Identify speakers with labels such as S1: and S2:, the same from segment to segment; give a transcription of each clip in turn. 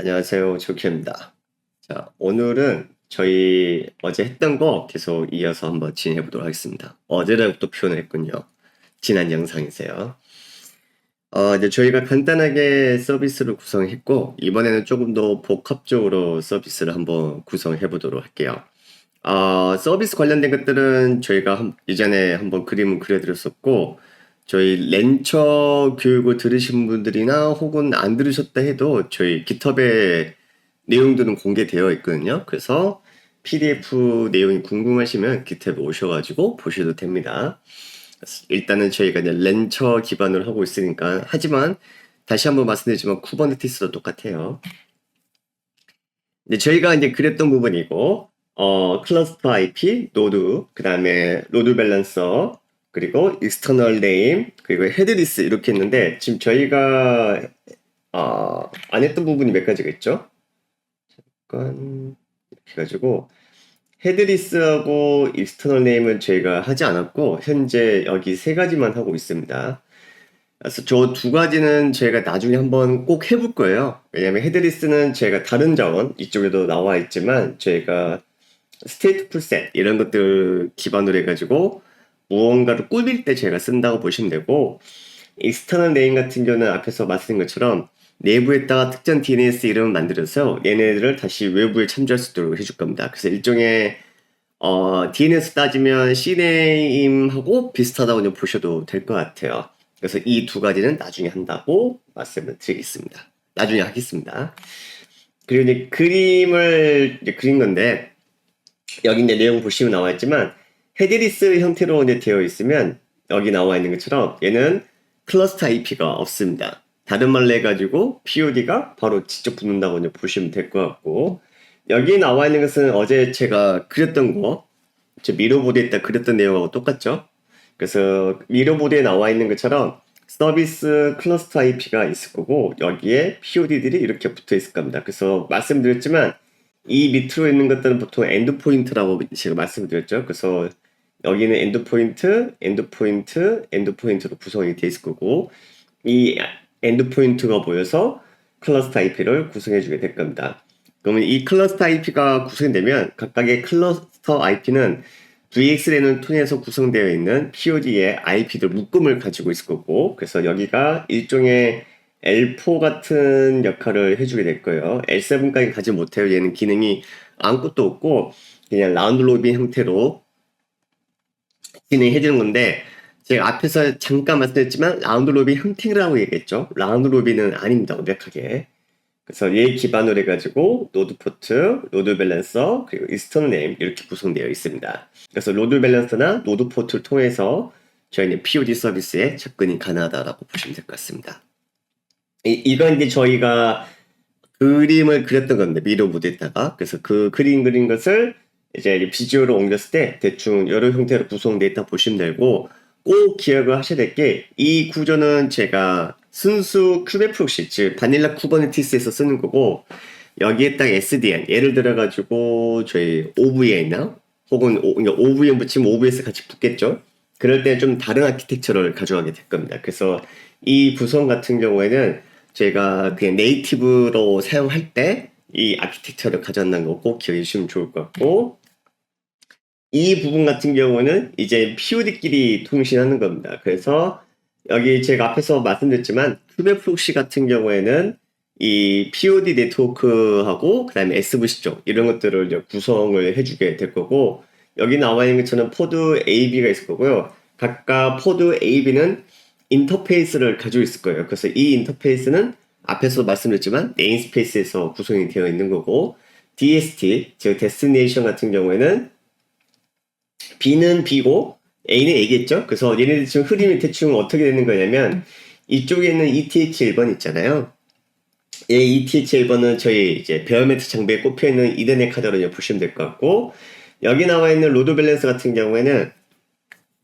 S1: 안녕하세요. 조키입니다. 자, 오늘은 저희 어제 했던 거 계속 이어서 한번 진행해 보도록 하겠습니다. 어제랑 또 표현을 했군요. 지난 영상에서요. 이제 저희가 간단하게 서비스를 구성했고, 이번에는 조금 더 복합적으로 서비스를 한번 구성해 보도록 할게요. 서비스 관련된 것들은 저희가 이전에 한번 그림을 그려드렸었고, 저희 렌처 교육을 들으신 분들이나 혹은 안 들으셨다 해도 저희 깃허브에 내용들은 공개되어 있거든요. 그래서 PDF 내용이 궁금하시면 깃허브에 오셔가지고 보셔도 됩니다. 일단은 저희가 이제 렌처 기반으로 하고 있으니까, 하지만 다시 한번 말씀드리지만 쿠버네티스도 똑같아요. 저희가 이제 그랬던 부분이고, 클러스터 IP, 노드, 그 다음에 로드 밸런서, 그리고 익스터널 네임, 그리고 헤드리스 이렇게 했는데, 지금 저희가 안 했던 부분이 몇 가지가 있죠? 잠깐 이렇게 해가지고 헤드리스하고 익스터널 네임은 저희가 하지 않았고, 현재 여기 세 가지만 하고 있습니다. 그래서 저 두 가지는 제가 나중에 한번 꼭 해볼 거예요. 왜냐면 헤드리스는 제가 다른 자원 이쪽에도 나와 있지만 저희가 스테이트 풀셋 이런 것들 기반으로 해가지고 무언가를 꾸밀 때 제가 쓴다고 보시면 되고, 익스터널 네임 같은 경우는 앞에서 말씀드린 것처럼 내부에다가 특정 DNS 이름을 만들어서 얘네들을 다시 외부에 참조할 수 있도록 해줄 겁니다. 그래서 일종의 DNS 따지면 CNAM하고 비슷하다고 좀 보셔도 될 것 같아요. 그래서 이 두 가지는 나중에 한다고 말씀을 드리겠습니다. 나중에 하겠습니다. 그리고 이제 그림을 이제 그린 건데, 여기 이제 내용 보시면 나와 있지만, 헤드리스 형태로 이제 되어 있으면, 여기 나와 있는 것처럼 얘는 클러스터 IP가 없습니다. 다른 말로 해가지고, POD가 바로 직접 붙는다고 이제 보시면 될 것 같고, 여기 나와 있는 것은 어제 제가 그렸던 거, 저 미러보드에 딱 그렸던 내용하고 똑같죠? 그래서 미러보드에 나와 있는 것처럼 서비스 클러스터 IP가 있을 거고, 여기에 POD들이 이렇게 붙어 있을 겁니다. 그래서 말씀드렸지만 이 밑으로 있는 것들은 보통 엔드포인트라고 제가 말씀드렸죠. 그래서 여기는 엔드포인트, 엔드포인트, 엔드포인트로 구성이 되어 있을 거고, 이 엔드포인트가 모여서 클러스터 IP를 구성해 주게 될 겁니다. 그러면 이 클러스터 IP가 구성되면 각각의 클러스터 IP는 VXLAN을 통해서 구성되어 있는 POD의 IP들 묶음을 가지고 있을 거고, 그래서 여기가 일종의 L4 같은 역할을 해주게 될 거예요. L7까지 가지 못해요. 얘는 기능이 아무것도 없고 그냥 라운드 로빈 형태로 진행해 주는 건데, 제가 앞에서 잠깐 말씀드렸지만 라운드 로빈 형태라고 얘기했죠. 라운드 로빈은 아닙니다. 완벽하게. 그래서 얘 기반으로 해가지고 노드 포트, 로드 밸런서, 그리고 익스터널 네임 이렇게 구성되어 있습니다. 그래서 로드 밸런서나 노드 포트를 통해서 저희는 POD 서비스에 접근이 가능하다고 보시면 될 것 같습니다. 이건 이제 저희가 그림을 그렸던 건데, 미러보드에다가. 그래서 그 그린 것을 이제 비주얼로 옮겼을 때 대충 여러 형태로 구성되어 있다 보시면 되고, 꼭 기억을 하셔야 될 게, 이 구조는 제가 순수 큐베 프록시, 즉 바닐라 쿠버네티스에서 쓰는 거고, 여기에 딱 SDN, 예를 들어가지고 저희 OVA나 혹은 OVN 붙이면 OVS 같이 붙겠죠. 그럴 때 좀 다른 아키텍처를 가져가게 될 겁니다. 그래서 이 구성 같은 경우에는 제가 그냥 네이티브로 사용할 때 이 아키텍처를 가져간다는 거 꼭 기억해 주시면 좋을 것 같고, 이 부분 같은 경우는 이제 POD끼리 통신하는 겁니다. 그래서 여기 제가 앞에서 말씀드렸지만 큐베 프록시 같은 경우에는 이 POD 네트워크하고 그 다음에 SVC 쪽 이런 것들을 이제 구성을 해주게 될 거고, 여기 나와 있는 것처럼 포드 AB가 있을 거고요. 각각 포드 AB는 인터페이스를 가지고 있을 거예요. 그래서 이 인터페이스는 앞에서 말씀드렸지만 네임스페이스에서 구성이 되어 있는 거고, DST, 즉 데스티네이션 같은 경우에는 B는 B고 A는 A겠죠? 그래서 얘네들 지금 흐름이 대충 어떻게 되는 거냐면, 이쪽에는 ETH1번 있잖아요. 이 ETH1번은 저희 이제 베어메트 장비에 꼽혀있는 이더넷 카드로 보시면 될 것 같고, 여기 나와 있는 로드 밸런스 같은 경우에는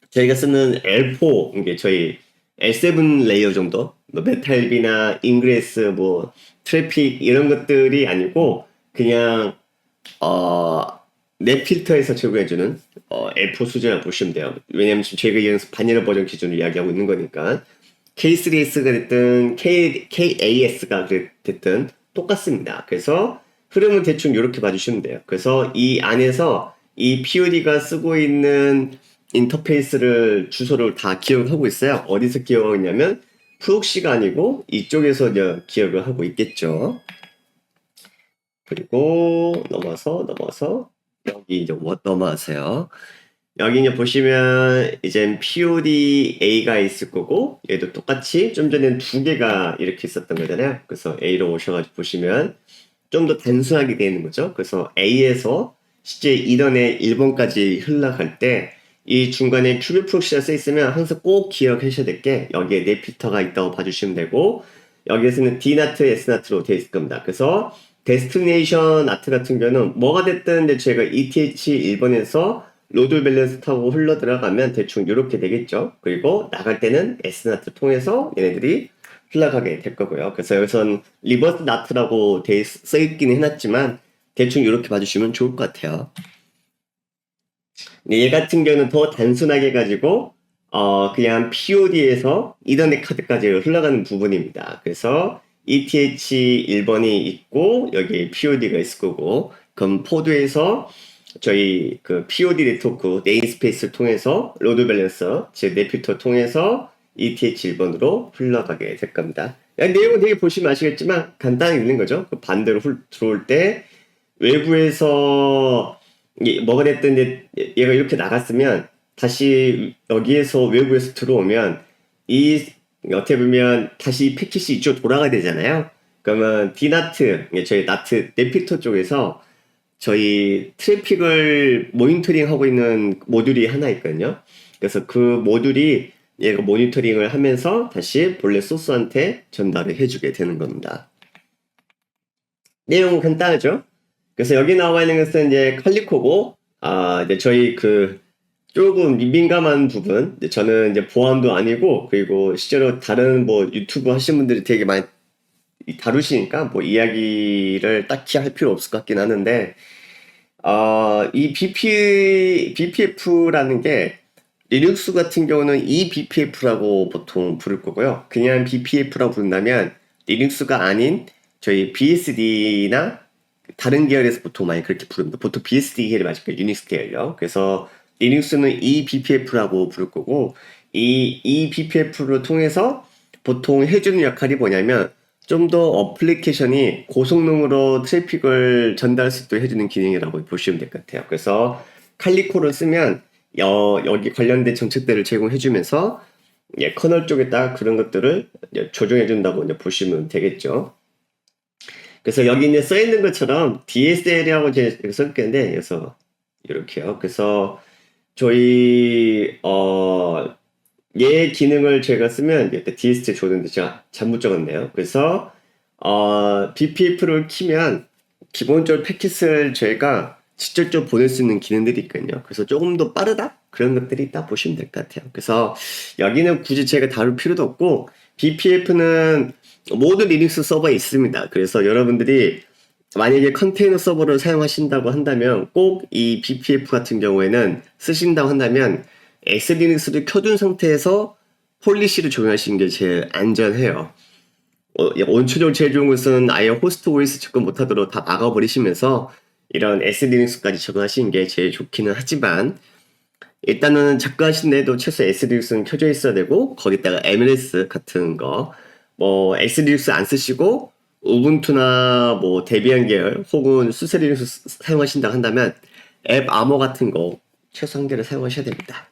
S1: 저희가 쓰는 L4, 이게 저희 L7 레이어 정도, 뭐 메탈비나 인그레스, 뭐 트래픽 이런 것들이 아니고 그냥 넷 필터에서 제공해주는 L4 수준이라고 보시면 돼요. 왜냐면 지금 저희가 이런 바닐라 버전 기준으로 이야기하고 있는 거니까. K3S가 됐든 KAS가 됐든 똑같습니다. 그래서 흐름은 대충 이렇게 봐주시면 돼요. 그래서 이 안에서 이 POD가 쓰고 있는 인터페이스를 주소를 다 기억을 하고 있어요. 어디서 기억하고 있냐면 프록시가 아니고 이쪽에서 이제 기억을 하고 있겠죠. 그리고 넘어서 여기 이제 넘어가세요. 여기 이제 보시면 이제 POD A가 있을 거고 얘도 똑같이 좀 전에는 두 개가 이렇게 있었던 거잖아요. 그래서 A로 오셔가지고 보시면 좀 더 단순하게 되어 있는 거죠. 그래서 A에서 실제 이던의 1번까지 흘러갈 때 이 중간에 큐빅 프록시가 써 있으면 항상 꼭 기억하셔야 될 게 여기에 네피터가 있다고 봐주시면 되고 여기에서는 D나트, S나트로 되어 있을 겁니다. 그래서 데스티네이션 나트 같은 경우는 뭐가 됐든 이제 제가 ETH 1번에서 로드 밸런스 타고 흘러 들어가면 대충 이렇게 되겠죠. 그리고 나갈 때는 S나트 통해서 얘네들이 흘러가게 될 거고요. 그래서 여기선 리버스 나트라고 써 있기는 해놨지만 대충 이렇게 봐주시면 좋을 것 같아요. 얘 같은 경우는 더 단순하게 가지고 그냥 POD에서 이더넷 카드까지 흘러가는 부분입니다. 그래서 ETH 1번이 있고 여기 POD가 있을 거고 그럼 포드에서 저희 그 POD 네트워크 네임스페이스를 통해서 로드 밸런서 즉 네피터 통해서 ETH 1번으로 흘러가게 될 겁니다. 내용은 되게 보시면 아시겠지만 간단히 있는 거죠. 그 반대로 들어올 때 외부에서 뭐가 됐든 얘가 이렇게 나갔으면 다시 여기에서 외부에서 들어오면 이 어떻게 보면 다시 패킷이 이쪽 돌아가야 되잖아요. 그러면 D나트 저희 나트 네피터 쪽에서 저희 트래픽을 모니터링 하고 있는 모듈이 하나 있거든요. 그래서 그 모듈이 얘가 모니터링을 하면서 다시 본래 소스한테 전달을 해주게 되는 겁니다. 내용은 간단하죠? 그래서 여기 나와 있는 것은 이제 칼리코고, 이제 저희 그 조금 민감한 부분, 저는 이제 보안도 아니고, 그리고 실제로 다른 뭐 유튜브 하시는 분들이 되게 많이 다루시니까 뭐 이야기를 딱히 할 필요 없을 것 같긴 하는데, 이 BPF라는 게 리눅스 같은 경우는 이 BPF라고 보통 부를 거고요. 그냥 BPF라고 부른다면 리눅스가 아닌 저희 BSD나 다른 계열에서 보통 많이 그렇게 부릅니다. 보통 BSD 계열이 맞을 거예요. 유닉스 계열요. 그래서 리눅스는 이 BPF라고 부를 거고 이 BPF를 통해서 보통 해주는 역할이 뭐냐면 좀 더 어플리케이션이 고성능으로 트래픽을 전달할 수 있도록 해주는 기능이라고 보시면 될 것 같아요. 그래서 칼리코를 쓰면 여기 관련된 정책들을 제공해주면서 커널 쪽에다 그런 것들을 조정해준다고 보시면 되겠죠. 그래서 여기 이제 써 있는 것처럼 DSL이라고 이제 써있는데 그래서 이렇게요. 그래서 저희 얘 기능을 제가 쓰면 DSL 줬는데 제가 잘못 적었네요. 그래서 BPF를 키면 기본적으로 패킷을 저희가 직접적으로 보낼 수 있는 기능들이 있거든요. 그래서 조금 더 빠르다? 그런 것들이 있다 보시면 될 것 같아요. 그래서 여기는 굳이 제가 다룰 필요도 없고 BPF는 모든 리눅스 서버에 있습니다. 그래서 여러분들이 만약에 컨테이너 서버를 사용하신다고 한다면 꼭 이 BPF 같은 경우에는 쓰신다고 한다면 SL리눅스를 켜둔 상태에서 폴리시를 적용하시는 게 제일 안전해요. 원초적으로 제일 좋은 것은 아예 호스트 OS 접근 못하도록 다 막아버리시면서 이런 SL리눅스까지 적용하시는 게 제일 좋기는 하지만 일단은 접근하신데도 최소 SL리눅스는 켜져 있어야 되고 거기다가 MLS 같은 거 뭐 SL리눅스 안 쓰시고 우분투나 뭐 데비안 계열 혹은 수세 리눅스 사용하신다 한다면 앱 아머 같은 거 최소 한 개를 사용하셔야 됩니다.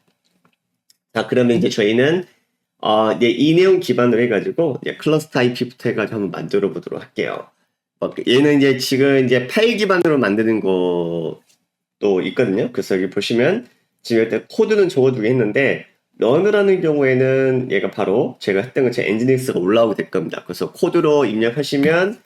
S1: 자, 그러면 이제 저희는 이제 이 내용 기반으로 해가지고 이제 클러스터 IP부터 해가지고 한번 만들어 보도록 할게요. 얘는 이제 지금 이제 파일 기반으로 만드는 것도 있거든요. 그래서 여기 보시면 지금 일단 코드는 적어두게 했는데 런이라는 경우에는 얘가 바로 제가 했던 것처럼 엔지니어스가 올라오게 될 겁니다. 그래서 코드로 입력하시면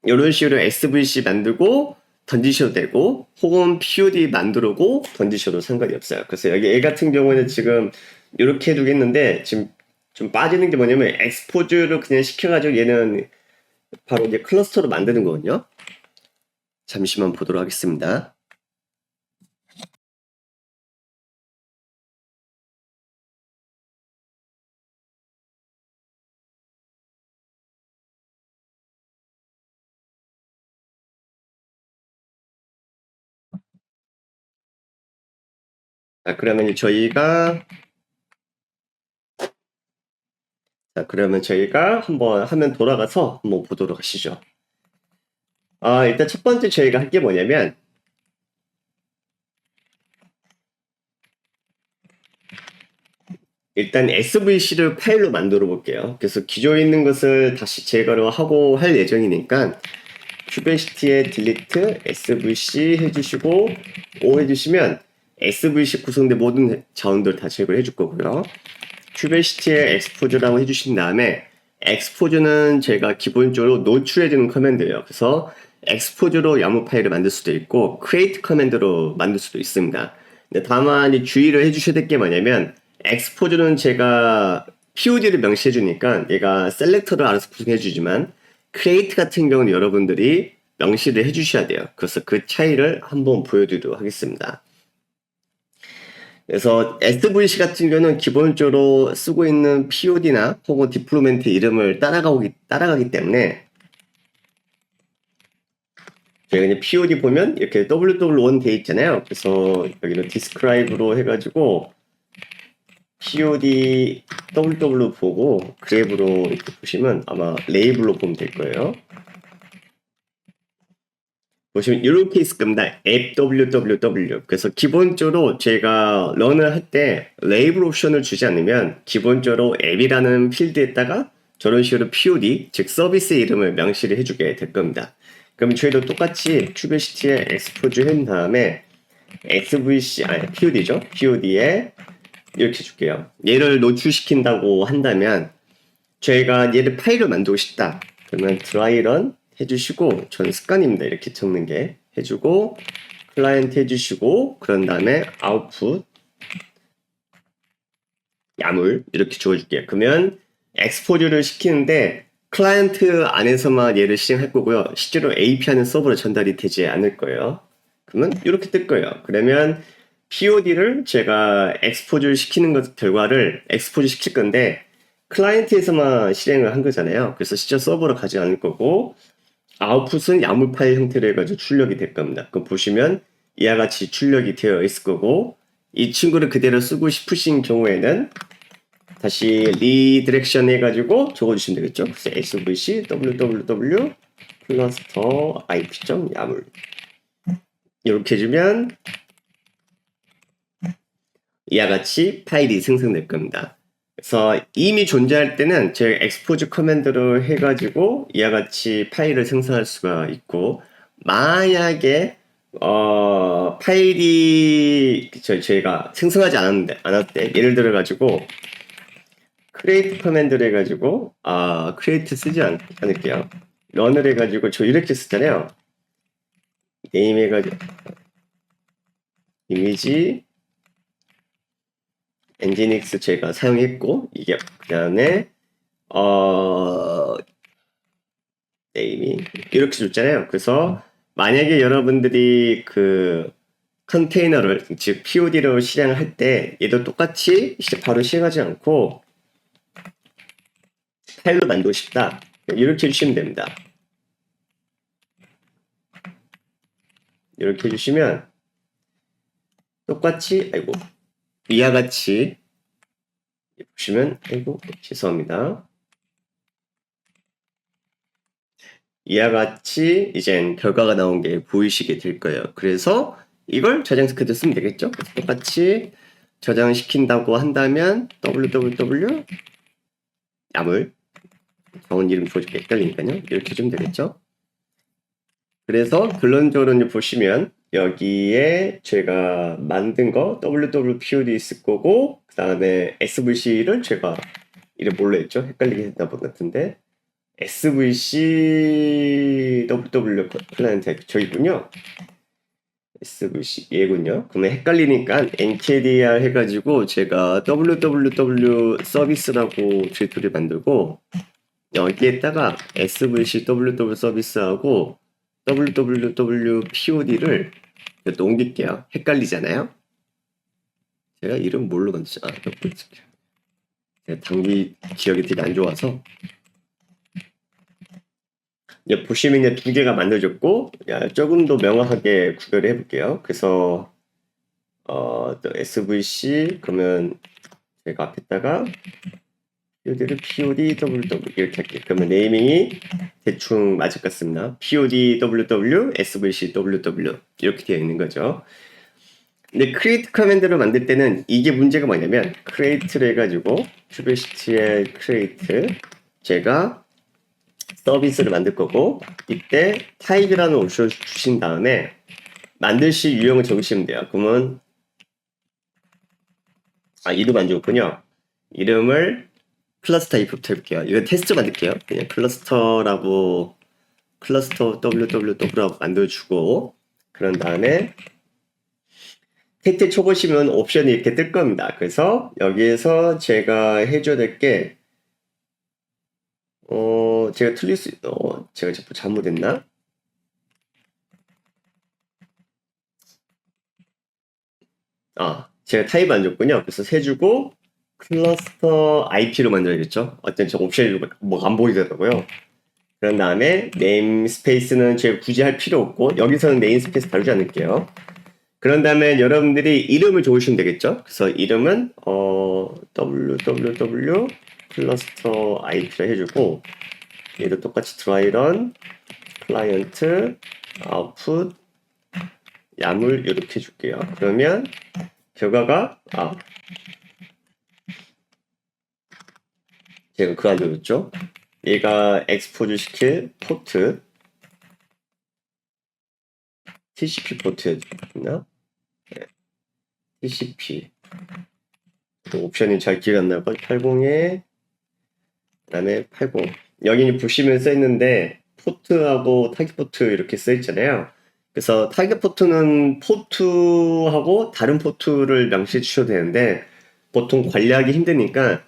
S1: 이런 식으로 SVC 만들고 던지셔도 되고 혹은 POD 만들고 던지셔도 상관이 없어요. 그래서 여기 얘 같은 경우에는 지금 이렇게 해두겠는데 지금 좀 빠지는 게 뭐냐면 엑스포즈를 그냥 시켜가지고 얘는 바로 이제 클러스터로 만드는 거거든요. 잠시만 보도록 하겠습니다. 자, 그러면 저희가 한번 화면 돌아가서 한번 보도록 하시죠. 일단 첫 번째 저희가 할 게 뭐냐면 일단 SVC를 파일로 만들어 볼게요. 그래서 기존에 있는 것을 다시 제거를 하고 할 예정이니까 큐베시티에 delete svc 해주시고 O 해주시면 svc 구성된 모든 자원들 다 제거를 해줄 거고요. 큐베시티에 expose라고 해주신 다음에 expose는 제가 기본적으로 노출해주는 커맨드예요. 그래서 expose로 야무 파일을 만들 수도 있고 create 커맨드로 만들 수도 있습니다. 근데 다만 이 주의를 해주셔야 될 게 뭐냐면 expose는 제가 POD를 명시해 주니까 얘가 셀렉터를 알아서 구성해 주지만 create 같은 경우는 여러분들이 명시를 해 주셔야 돼요. 그래서 그 차이를 한번 보여드리도록 하겠습니다. 그래서 SVC 같은 경우는 기본적으로 쓰고 있는 POD나 혹은 디플로멘트 이름을 따라가기 때문에 저희가 이제 POD 보면 이렇게 WW1 돼 있잖아요. 그래서 여기는 describe로 해가지고 POD WW 보고 그래브로 이렇게 보시면 아마 레이블로 보면 될 거예요. 보시면 이렇게 있을 겁니다. 앱 www. 그래서 기본적으로 제가 런을 할 때 레이블 옵션을 주지 않으면 기본적으로 앱이라는 필드에다가 저런 식으로 POD, 즉 서비스의 이름을 명시를 해주게 될 겁니다. 그럼 저희도 똑같이 큐베시티에 expose 한 다음에 SVC, POD죠. POD에 이렇게 줄게요. 얘를 노출시킨다고 한다면 저희가 얘를 파일을 만들고 싶다. 그러면 드라이런 해주시고 저는 습관입니다. 이렇게 적는 게 해주고 클라이언트 해주시고 그런 다음에 아웃풋 야물 이렇게 적어줄게요. 그러면 엑스포즈를 시키는데 클라이언트 안에서만 얘를 실행할 거고요. 실제로 API는 서버로 전달이 되지 않을 거예요. 그러면 이렇게 뜰 거예요. 그러면 POD를 제가 엑스포즈를 시키는 것 결과를 엑스포즈 시킬 건데 클라이언트에서만 실행을 한 거잖아요. 그래서 실제 서버로 가지 않을 거고 아웃풋은 야물 파일 형태로 해가지고 출력이 될 겁니다. 그럼 보시면 이와 같이 출력이 되어 있을 거고 이 친구를 그대로 쓰고 싶으신 경우에는 다시 리디렉션 해가지고 적어주시면 되겠죠. 그래서 svc www cluster ip.yaml 이렇게 해주면 이와 같이 파일이 생성될 겁니다. 그래서 이미 존재할 때는 저희 expose 커맨드로 해가지고 이와 같이 파일을 생성할 수가 있고 만약에 파일이 저희가 생성하지 않았대 예를 들어 가지고 create 커맨드를 해가지고 create 쓰지 않을게요. 런을 해가지고 저 이렇게 쓰잖아요. name 해가지고 이미지 엔지닉스 제가 사용했고 이게 그 다음에 네임이 이렇게 줬잖아요. 그래서 만약에 여러분들이 그 컨테이너를 즉 POD로 실행할 때 얘도 똑같이 이제 바로 실행하지 않고 파일로 만들고 싶다 이렇게 해주시면 됩니다. 이렇게 해주시면 똑같이 이와 같이 보시면 죄송합니다. 이와 같이 이제 결과가 나온 게 보이시게 될 거예요. 그래서 이걸 저장 스크립트 쓰면 되겠죠? 그래서 똑같이 저장시킨다고 한다면 www 야물 자원 이름 주어줄게 헷갈리니까요. 이렇게 주면 되겠죠? 그래서 결론적으로 보시면 여기에 제가 만든 거 wwpod 있을 거고 그 다음에 svc를 제가 이름 뭘로 했죠? 헷갈리게 했나 본 같은데 svc ww 클라이언트 저기군요. svc 얘군요. 그러면 헷갈리니까 nkdr 해가지고 제가 www 서비스라고 디렉토리 만들고 여기에다가 svc ww 서비스하고 www.pod를 또 옮길게요. 헷갈리잖아요. 제가 이름 뭘로 만들죠? 제가 단기 기억이 되게 안 좋아서 보시면 이제 두 개가 만들어졌고 조금 더 명확하게 구별을 해볼게요. 그래서 또 SVC 그러면 제가 앞에다가 POD를 PODWW 이렇게 할게요. 그러면 네이밍이 대충 맞을 것 같습니다. PODWW, SVCWW 이렇게 되어 있는 거죠. 근데 create 커맨드를 만들 때는 이게 문제가 뭐냐면 create를 해가지고 큐베시티의 create 제가 서비스를 만들 거고 이때 타입이라는 옵션을 주신 다음에 만드실 유형을 적으시면 돼요. 그러면 이름 안 줬군요. 이름을 클러스터 타입부터 해볼게요. 이거 테스트 만들게요. 그냥 클러스터 www라고 만들어주고 그런 다음에 택트 쳐보시면 옵션이 이렇게 뜰 겁니다. 그래서 여기에서 제가 해줘야 될 게 제가 제가 자꾸 잘못했나? 제가 타입 안 줬군요. 그래서 세주고 클러스터 IP로 만들어야겠죠. 어쨌든 저 옵션이 뭐 안 보이더라고요. 그런 다음에 네임 스페이스는 제가 굳이 할 필요 없고 여기서는 네임 스페이스 다루지 않을게요. 그런 다음에 여러분들이 이름을 적으시면 되겠죠. 그래서 이름은 www 클러스터 IP를 해주고 얘도 똑같이 드라이런 클라이언트 아웃풋 야물 이렇게 해줄게요. 그러면 결과가 제가 그거 알려줬죠. 얘가 엑스포즈 시킬 포트 TCP 포트였나? 네. TCP 옵션이 잘 기억 안 나고 80에 그다음에 80 여기 보시면 써 있는데 포트하고 타깃 포트 이렇게 써 있잖아요. 그래서 타깃 포트는 포트하고 다른 포트를 명시해 주셔도 되는데 보통 관리하기 힘드니까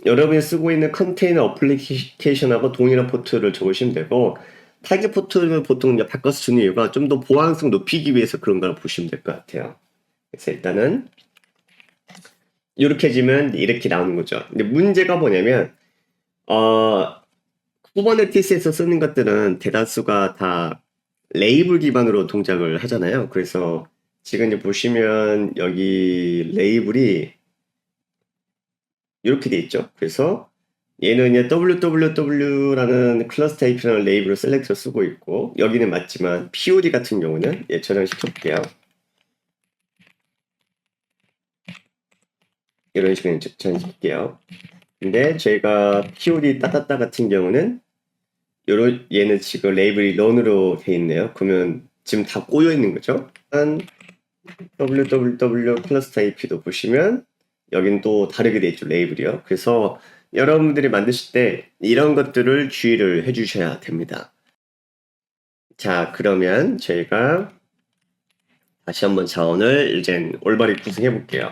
S1: 여러분이 쓰고 있는 컨테이너 어플리케이션하고 동일한 포트를 적으시면 되고 타깃 포트를 보통 이제 바꿔서 주는 이유가 좀 더 보안성 높이기 위해서 그런 걸 보시면 될 것 같아요. 그래서 일단은 이렇게 해주면 이렇게 나오는 거죠. 근데 문제가 뭐냐면 쿠버네티스에서 쓰는 것들은 대다수가 다 레이블 기반으로 동작을 하잖아요. 그래서 지금 이제 보시면 여기 레이블이 이렇게 돼 있죠. 그래서 얘는 이제 www라는 클러스터 AP라는 레이블을 셀렉터 쓰고 있고 여기는 맞지만 POD 같은 경우는 저장 시켜볼게요. 이런 식으로 저장 시킬게요. 근데 제가 POD 따따따 같은 경우는 얘는 지금 레이블이 런으로 돼 있네요. 그러면 지금 다 꼬여 있는 거죠. www 클러스터 AP도 보시면 여긴 또 다르게 돼 있죠. 레이블이요. 그래서 여러분들이 만드실 때 이런 것들을 주의를 해주셔야 됩니다. 자, 그러면 저희가 다시 한번 자원을 이제 올바르게 구성해 볼게요.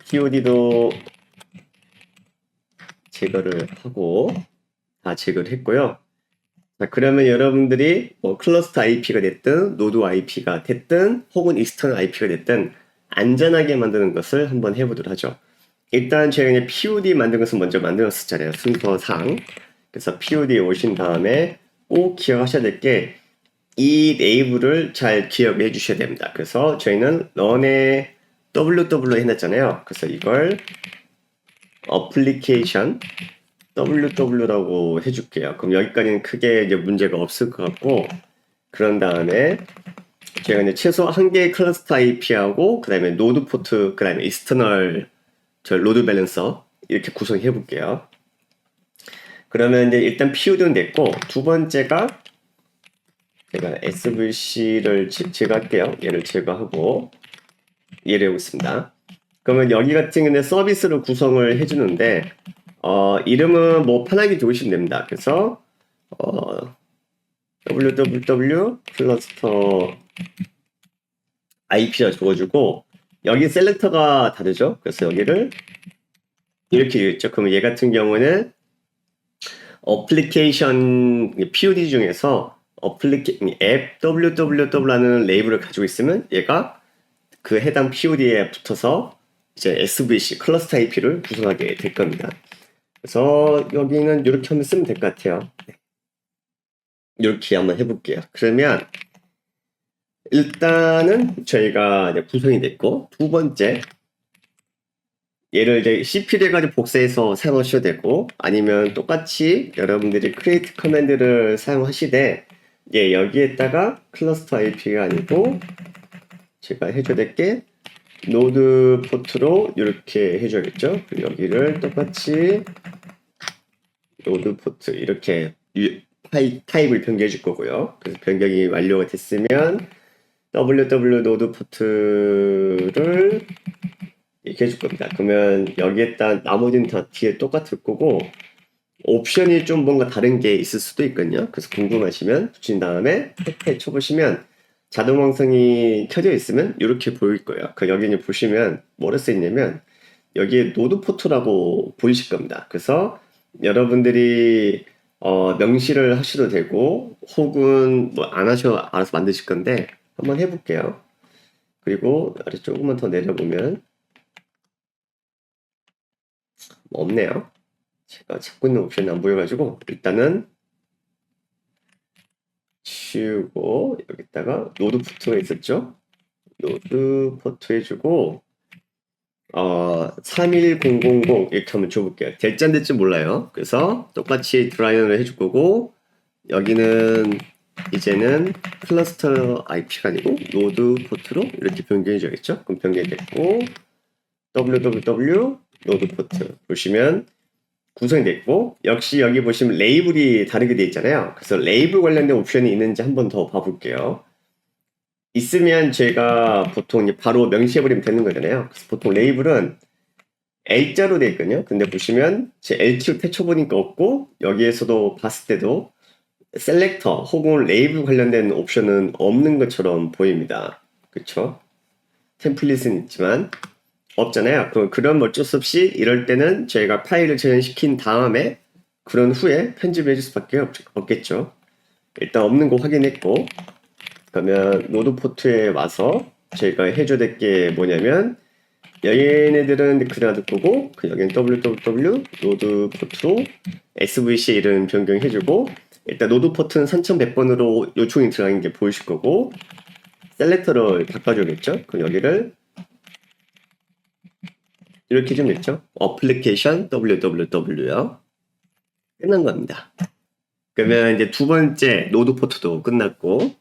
S1: POD도 제거를 하고 다 제거를 했고요. 자, 그러면 여러분들이 뭐 클러스터 IP가 됐든 노드 IP가 됐든 혹은 익스터널 IP가 됐든 안전하게 만드는 것을 한번 해보도록 하죠. 일단 제가 그냥 POD 만든 것을 먼저 만들었었잖아요. 순서상. 그래서 POD에 오신 다음에 꼭 기억하셔야 될 게 이 레이블을 잘 기억해 주셔야 됩니다. 그래서 저희는 런에 www 해놨잖아요. 그래서 이걸 어플리케이션 ww라고 해줄게요. 그럼 여기까지는 크게 이제 문제가 없을 것 같고 그런 다음에 제가 이제 최소 한 개의 클러스터 IP하고 그 다음에 노드 포트 그 다음에 익스터널 로드 밸런서 이렇게 구성해 볼게요. 그러면 이제 일단 POD는 됐고 두 번째가 제가 SVC를 제거할게요. 얘를 제거하고 얘를 해보겠습니다. 그러면 여기 같은 경우는 서비스를 구성을 해주는데 이름은 뭐 편하게 적으시면 됩니다. 그래서 www 클러스터 IP라 적어주고 여기 셀렉터가 다르죠. 그래서 여기를 이렇게 되겠죠. 그러면 얘 같은 경우는 어플리케이션 POD 중에서 앱 www라는 레이블을 가지고 있으면 얘가 그 해당 POD에 붙어서 이제 SVC 클러스터 IP를 구성하게 될 겁니다. 그래서 여기는 이렇게 한번 쓰면 될 것 같아요. 이렇게 한번 해볼게요. 그러면 일단은 저희가 이제 구성이 됐고, 두 번째, 얘를 이제 CP를 가지고 복사해서 사용하셔도 되고, 아니면 똑같이 여러분들이 create 커맨드를 사용하시되, 예, 여기에다가 클러스터 IP가 아니고, 제가 해줘야 될 게, 노드 포트로 이렇게 해줘야겠죠? 그리고 여기를 똑같이 노드 포트 이렇게 타입을 변경해 줄 거고요. 그래서 변경이 완료가 됐으면 WW 노드 포트를 이렇게 해줄 겁니다. 그러면 여기에다 나머지는 다 뒤에 똑같을 거고 옵션이 좀 뭔가 다른 게 있을 수도 있거든요. 그래서 궁금하시면 붙인 다음에 탭 쳐보시면 자동 완성이 켜져 있으면 이렇게 보일 거예요. 그 여기 보시면 뭐를 써 있냐면 여기에 노드 포트라고 보이실 겁니다. 그래서 여러분들이 명시를 하셔도 되고 혹은 뭐 안 하셔 알아서 만드실 건데 한번 해볼게요. 그리고 아래 조금만 더 내려보면 뭐 없네요. 제가 찾고 있는 옵션이 안 보여가지고 일단은 치우고 여기다가 노드 포트가 있었죠? 노드 포트 해주고 31000 이렇게 한번 줘볼게요. 될지 안 될지 몰라요. 그래서 똑같이 드라이어를 해줄 거고 여기는 이제는 클러스터 IP가 아니고 노드 포트로 이렇게 변경해 줘야겠죠? 그럼 변경이 됐고 www 노드 포트 보시면 구성이 됐고 역시 여기 보시면 레이블이 다르게 되어 있잖아요. 그래서 레이블 관련된 옵션이 있는지 한번 더 봐볼게요. 있으면 제가 보통 이제 바로 명시해버리면 되는 거잖아요. 그래서 보통 레이블은 L자로 되어 있거든요. 근데 보시면 제 L키로 태쳐보니까 없고 여기에서도 봤을 때도 셀렉터 혹은 레이블 관련된 옵션은 없는 것처럼 보입니다. 그쵸? 템플릿은 있지만 없잖아요. 그런 어쩔 수 없이 이럴 때는 저희가 파일을 저장시킨 다음에 그런 후에 편집해 줄 수밖에 없겠죠. 일단 없는 거 확인했고 그러면 노드 포트에 와서 저희가 해줘야 될 게 뭐냐면 얘네들은 그대로 둘 거고 여기는 www 노드 포트로 svc 이름 변경해주고 일단 노드 포트는 3100번으로 요청이 들어가는 게 보이실 거고 셀렉터를 바꿔줘야겠죠. 그럼 여기를 이렇게 좀 있죠. 어플리케이션 www요. 끝난 겁니다. 그러면 이제 두 번째 노드 포트도 끝났고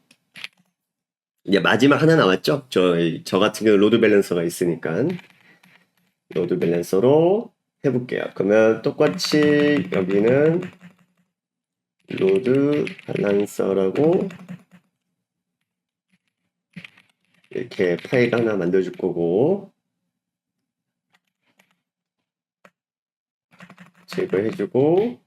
S1: 이제 마지막 하나 남았죠. 저 같은 경우 로드 밸런서가 있으니까 로드 밸런서로 해볼게요. 그러면 똑같이 여기는 로드 밸런서라고 이렇게 파일 하나 만들어줄 거고 제거해주고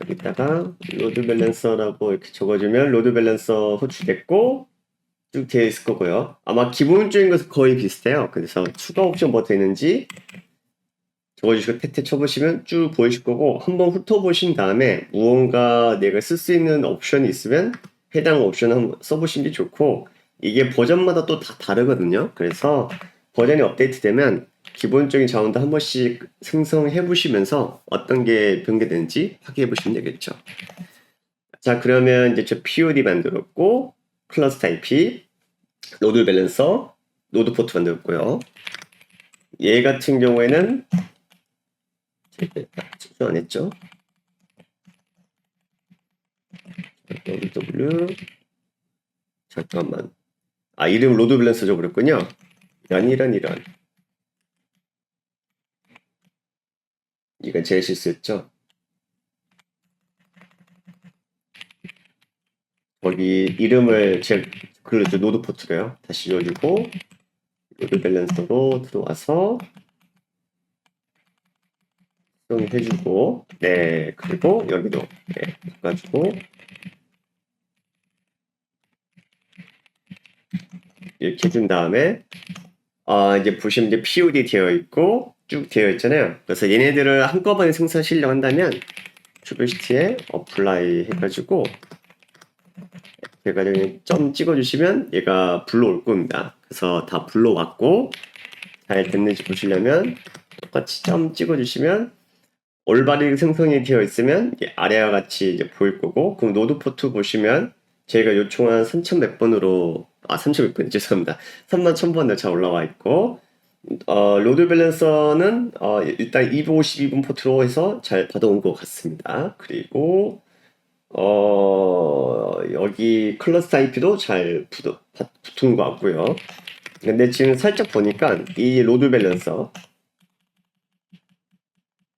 S1: 여기다가 로드 밸런서라고 이렇게 적어주면 로드 밸런서 호출됐고 쭉 되어 있을 거고요. 아마 기본적인 것은 거의 비슷해요. 그래서 추가 옵션 뭐 되는지 적어주시고 탭 쳐보시면 쭉 보이실 거고 한번 훑어보신 다음에 무언가 내가 쓸 수 있는 옵션이 있으면 해당 옵션 한번 써보시는 게 좋고 이게 버전마다 또 다 다르거든요. 그래서 버전이 업데이트되면 기본적인 자원도 한 번씩 생성해 보시면서 어떤 게 변경되는지 확인해 보시면 되겠죠. 자 그러면 이제 저 POD 만들었고 클러스터 IP 로드 밸런서 노드 포트 만들었고요. 얘 같은 경우에는 집중 안 했죠? ww 잠깐만 이름 로드 밸런서 줘버렸군요. 이런 이건 제 실수였죠. 거기 이름을 제가 글렀죠. 노드 포트로요. 다시 지워주고 로드 밸런서로 들어와서 수정해주고 네 그리고 여기도 네, 바꿔주고 이렇게 해준 다음에 이제 보시면 이제 POD 되어 있고 쭉 되어 있잖아요. 그래서 얘네들을 한꺼번에 생성하시려고 한다면 큐버시티에 어플라이 해가지고 점 찍어주시면 얘가 불러올 겁니다. 그래서 다 불러왔고 잘 됐는지 보시려면 똑같이 점 찍어주시면 올바르게 생성이 되어 있으면 이게 아래와 같이 이제 보일 거고, 그럼 노드 포트 보시면 저희가 요청한 3,000 몇 번으로 3,000 몇 번, 죄송합니다. 31,000번으로 잘 올라와 있고, 로드 밸런서는 일단 252분 포트로 해서 잘 받아온 것 같습니다. 그리고 여기 클러스터 IP도 잘 붙은 것 같고요. 근데 지금 살짝 보니까 이 로드 밸런서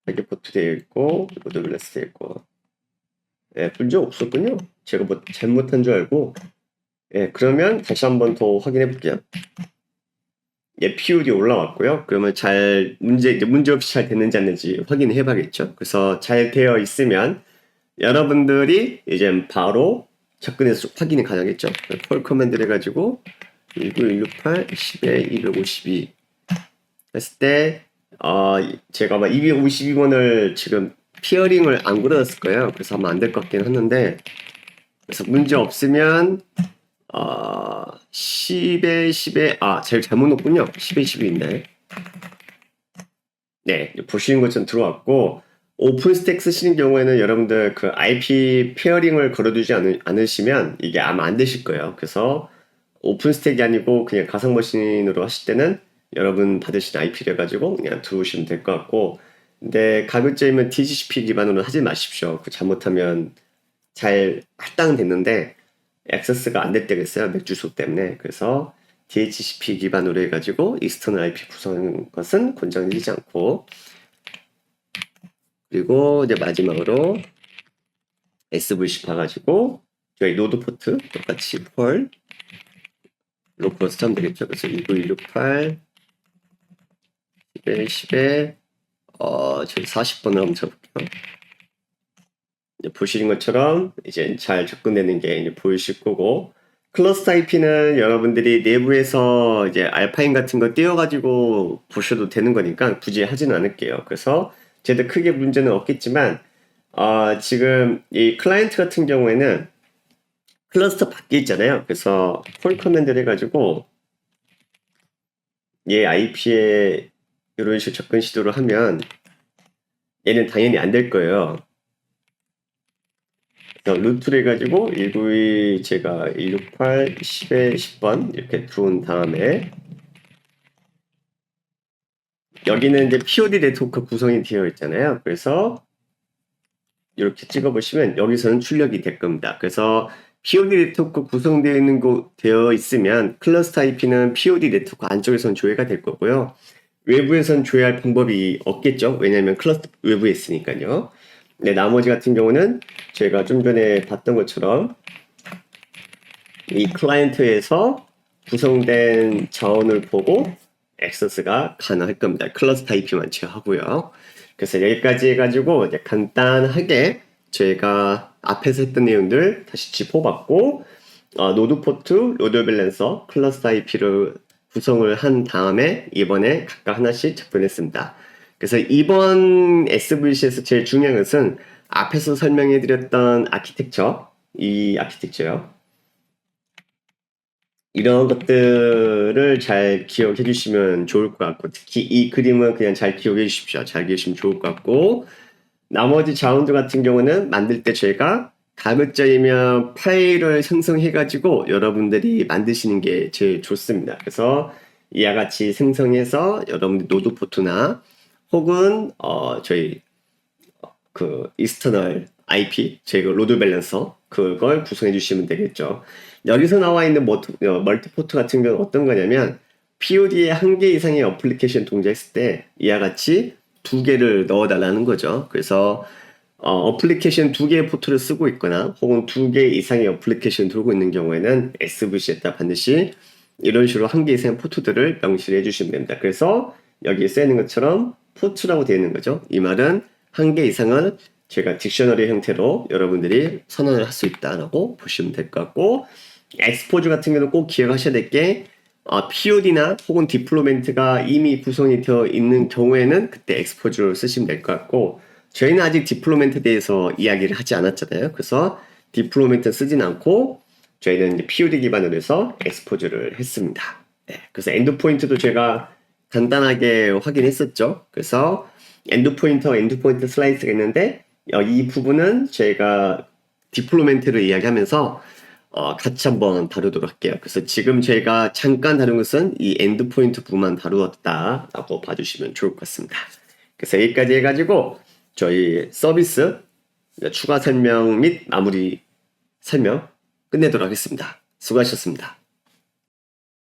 S1: 이렇게 포트 되어 있고 로드 밸런스 되어 있고, 예, 문제 없었군요. 제가 뭐 잘못한 줄 알고. 예, 그러면 다시 한번 더 확인해 볼게요. 예, POD 올라왔고요. 그러면 이제 문제 없이 잘 됐는지 안 됐는지 확인해 봐야겠죠. 그래서 잘 되어 있으면 여러분들이 이제 바로 접근해서 확인이 가능하겠죠. 콜 커맨드를 해가지고 19168 10에 252 했을 때 제가 아마 252번을 지금 피어링을 안 걸어놨을 거예요. 그래서 아마 안 될 것 같긴 했는데, 그래서 문제 없으면 10에 10에 제가 잘못 넣었군요. 10에 10인데 네, 보시는 것처럼 들어왔고, 오픈스택 쓰시는 경우에는 여러분들 그 IP 페어링을 걸어두지 않으시면 이게 아마 안 되실 거예요. 그래서 오픈스택이 아니고 그냥 가상머신으로 하실 때는 여러분 받으신 IP를 해가지고 그냥 들어오시면 될 것 같고, 근데 가급적이면 DHCP 기반으로 하지 마십시오. 그 잘못하면 잘 할당됐는데 액세스가 안 될 때가 있어요. 맥 주소 때문에. 그래서 DHCP 기반으로 해가지고 익스터널 IP 구성하는 것은 권장되지 않고, 그리고 이제 마지막으로 SVC 봐가지고 저희 노드 포트 똑같이 펄 로컬로스 하면 되겠죠. 그래서 29168 10에 10에 저희 40번을 한번 쳐볼게요. 이제 보시는 것처럼 이제 잘 접근되는 게 이제 보이실 거고, 클러스터 IP는 여러분들이 내부에서 이제 알파인 같은 거 띄워가지고 보셔도 되는 거니까 굳이 하지는 않을게요. 그래서 제도 크게 문제는 없겠지만, 지금 이 클라이언트 같은 경우에는 클러스터 밖에 있잖아요. 그래서 콜 커맨드를 해가지고 얘 IP에 이런 식으로 접근 시도를 하면 얘는 당연히 안 될 거예요. 루트를 해가지고 192 제가 168 10에 10번 이렇게 들어온 다음에 여기는 이제 POD 네트워크 구성이 되어 있잖아요. 그래서 이렇게 찍어보시면 여기서는 출력이 될 겁니다. 그래서 POD 네트워크 구성되어 있는 곳 되어 있으면 클러스터 IP는 POD 네트워크 안쪽에서는 조회가 될 거고요. 외부에선 조회할 방법이 없겠죠. 왜냐하면 클러스터 외부에 있으니까요. 네, 나머지 같은 경우는 제가 좀 전에 봤던 것처럼 이 클라이언트에서 구성된 자원을 보고 액세스가 가능할 겁니다. 클러스터 IP만 제어하고요. 그래서 여기까지 해가지고 이제 간단하게 제가 앞에서 했던 내용들 다시 짚어봤고, 노드 포트, 로드 밸런서, 클러스터 IP를 구성을 한 다음에 이번에 각각 하나씩 접근했습니다. 그래서 이번 SVC에서 제일 중요한 것은 앞에서 설명해드렸던 이 아키텍처요. 이런 것들을 잘 기억해 주시면 좋을 것 같고, 특히 이 그림은 그냥 잘 기억해 주십시오. 잘 기억하시면 좋을 것 같고, 나머지 자원들 같은 경우는 만들 때 저희가 가급적이면 파일을 생성해 가지고 여러분들이 만드시는 게 제일 좋습니다. 그래서 이와 같이 생성해서 여러분들 노드 포트나 혹은 저희 그 익스터널 IP, 저희가 로드 밸런서 그걸 구성해 주시면 되겠죠. 여기서 나와 있는 멀티포트 같은 경우는 어떤 거냐면 POD에 한 개 이상의 어플리케이션 동작했을 때 이와 같이 두 개를 넣어달라는 거죠. 그래서 어플리케이션 두 개의 포트를 쓰고 있거나 혹은 두 개 이상의 어플리케이션 들고 있는 경우에는 SVC에다 반드시 이런 식으로 한 개 이상의 포트들을 명시해 주시면 됩니다. 그래서 여기에 쓰여있는 것처럼 포트라고 되어 있는 거죠. 이 말은 한 개 이상은 제가 딕셔너리 형태로 여러분들이 선언을 할 수 있다라고 보시면 될 것 같고, 엑스포즈 같은 경우는 꼭 기억하셔야 될 게 POD나 혹은 디플로이먼트가 이미 구성이 되어 있는 경우에는 그때 엑스포즈를 쓰시면 될 것 같고, 저희는 아직 디플로이먼트에 대해서 이야기를 하지 않았잖아요. 그래서 디플로이먼트 쓰진 않고 저희는 POD 기반으로 해서 엑스포즈를 했습니다. 네, 그래서 엔드포인트도 제가 간단하게 확인했었죠. 그래서 엔드포인트 슬라이스가 있는데 이 부분은 제가 디플로멘트를 이야기하면서 같이 한번 다루도록 할게요. 그래서 지금 제가 잠깐 다룬 것은 이 엔드포인트 부분만 다루었다라고 봐주시면 좋을 것 같습니다. 그래서 여기까지 해가지고 저희 서비스 추가 설명 및 마무리 설명 끝내도록 하겠습니다. 수고하셨습니다.